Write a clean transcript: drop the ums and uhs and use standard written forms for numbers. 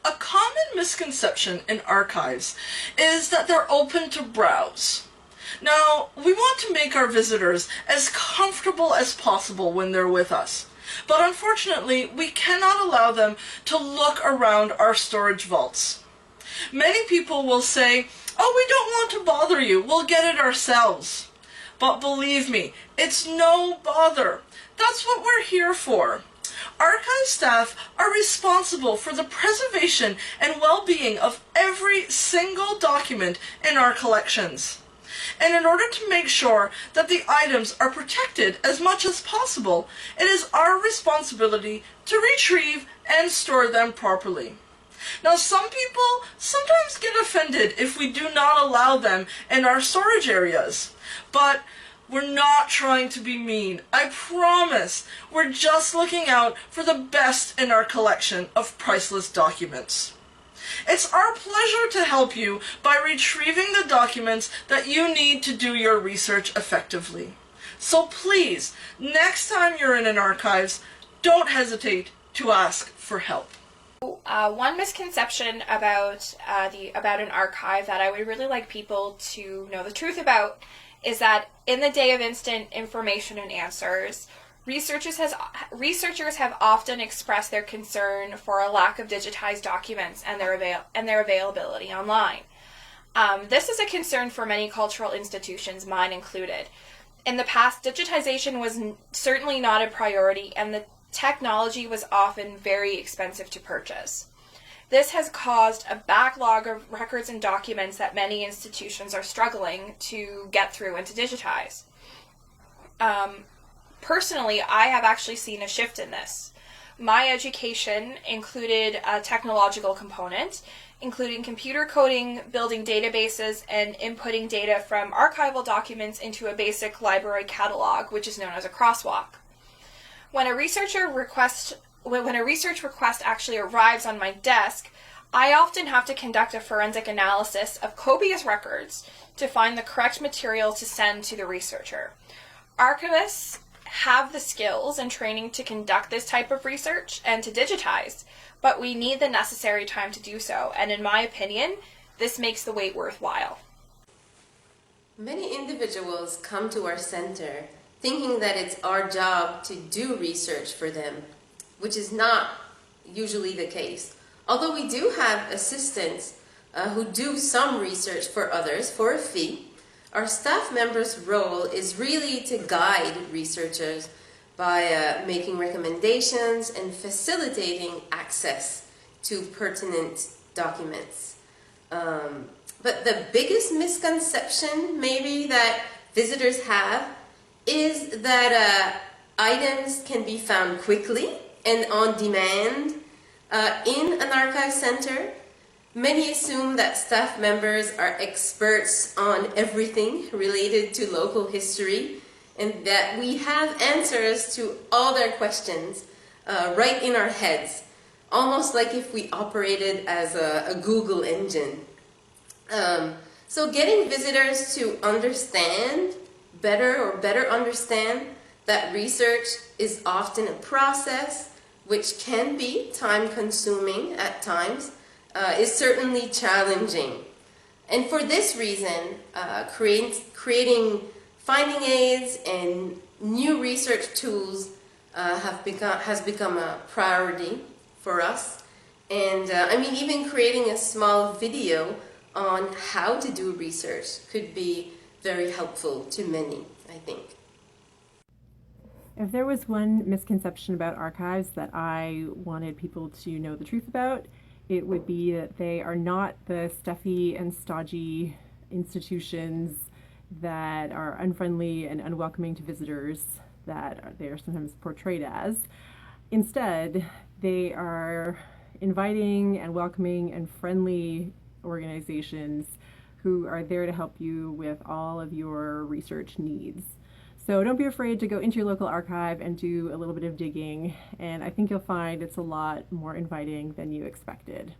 A common misconception in archives is that they're open to browse. Now, we want to make our visitors as comfortable as possible when they're with us, but unfortunately, we cannot allow them to look around our storage vaults. Many people will say, "Oh, we don't want to bother you, we'll get it ourselves." But believe me, it's no bother. That's what we're here for. Archive staff are responsible for the preservation and well-being of every single document in our collections. And in order to make sure that the items are protected as much as possible, it is our responsibility to retrieve and store them properly. Now, some people sometimes get offended if we do not allow them in our storage areas, but we're not trying to be mean. I promise. We're just looking out for the best in our collection of priceless documents. It's our pleasure to help you by retrieving the documents that you need to do your research effectively. So please, next time you're in an archives, don't hesitate to ask for help. One misconception about an archive that I would really like people to know the truth about is that in the day of instant information and answers, researchers have often expressed their concern for a lack of digitized documents and their availability online. This is a concern for many cultural institutions, mine included. In the past, digitization was certainly not a priority, and the technology was often very expensive to purchase. This has caused a backlog of records and documents that many institutions are struggling to get through and to digitize. Personally, I have actually seen a shift in this. My education included a technological component, including computer coding, building databases, and inputting data from archival documents into a basic library catalog, which is known as a crosswalk. When a research request actually arrives on my desk, I often have to conduct a forensic analysis of copious records to find the correct material to send to the researcher. Archivists have the skills and training to conduct this type of research and to digitize, but we need the necessary time to do so, and in my opinion, this makes the wait worthwhile. Many individuals come to our center thinking that it's our job to do research for them, which is not usually the case. Although we do have assistants who do some research for others for a fee, our staff members' role is really to guide researchers by making recommendations and facilitating access to pertinent documents. But the biggest misconception maybe that visitors have is that items can be found quickly and on demand in an archive center. Many assume that staff members are experts on everything related to local history and that we have answers to all their questions right in our heads, almost like if we operated as a Google engine. So getting visitors to understand better understand that research is often a process which can be time-consuming at times is certainly challenging. And for this reason, creating finding aids and new research tools has become a priority for us. And even creating a small video on how to do research could be very helpful to many, I think. If there was one misconception about archives that I wanted people to know the truth about, it would be that they are not the stuffy and stodgy institutions that are unfriendly and unwelcoming to visitors that they are sometimes portrayed as. Instead, they are inviting and welcoming and friendly organizations who are there to help you with all of your research needs. So don't be afraid to go into your local archive and do a little bit of digging, and I think you'll find it's a lot more inviting than you expected.